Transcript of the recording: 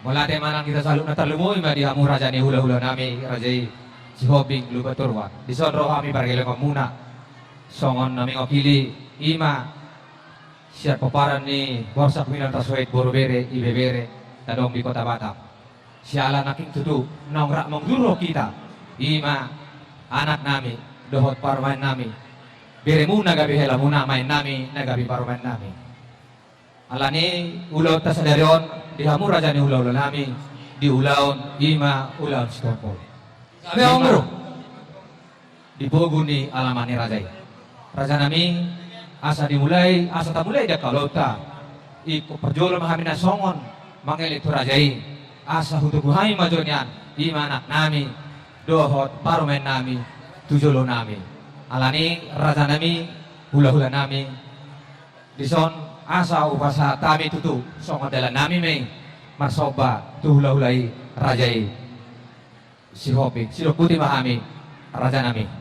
Mula de manang kita saluk na talumoy di hamu raja ni hula-hula nami rajai si hobing lubaturwa. Di sonro kami bargele muna. Songon nami okili ima siar paparan ni borsak minan taswait borobere ibebere tadong di kota Batam. Siala naking tutu nongrak mengguro kita ima anak nami dohot parmain nami bere muna gabi hela muna main nami nagabi parmain nami. Alani ulau tasadarion di hamu raja ni ulau nami di ulaun ima ulaun sitopo. Sabi ongro di boguni alamani rajai. Raja nami asa dimulai asa tamulai dia kalota iko perjolo mahamina songon mangeli tu rajai asa hutuguhai majonian ima anak nami dohot parmain nami tujolo nami. Alani raja nami hula-hula nami dison asa upasa tami tutu songo dala nami mei marsoba tu hula-hulai rajai si hopi si putih mahami raja nami.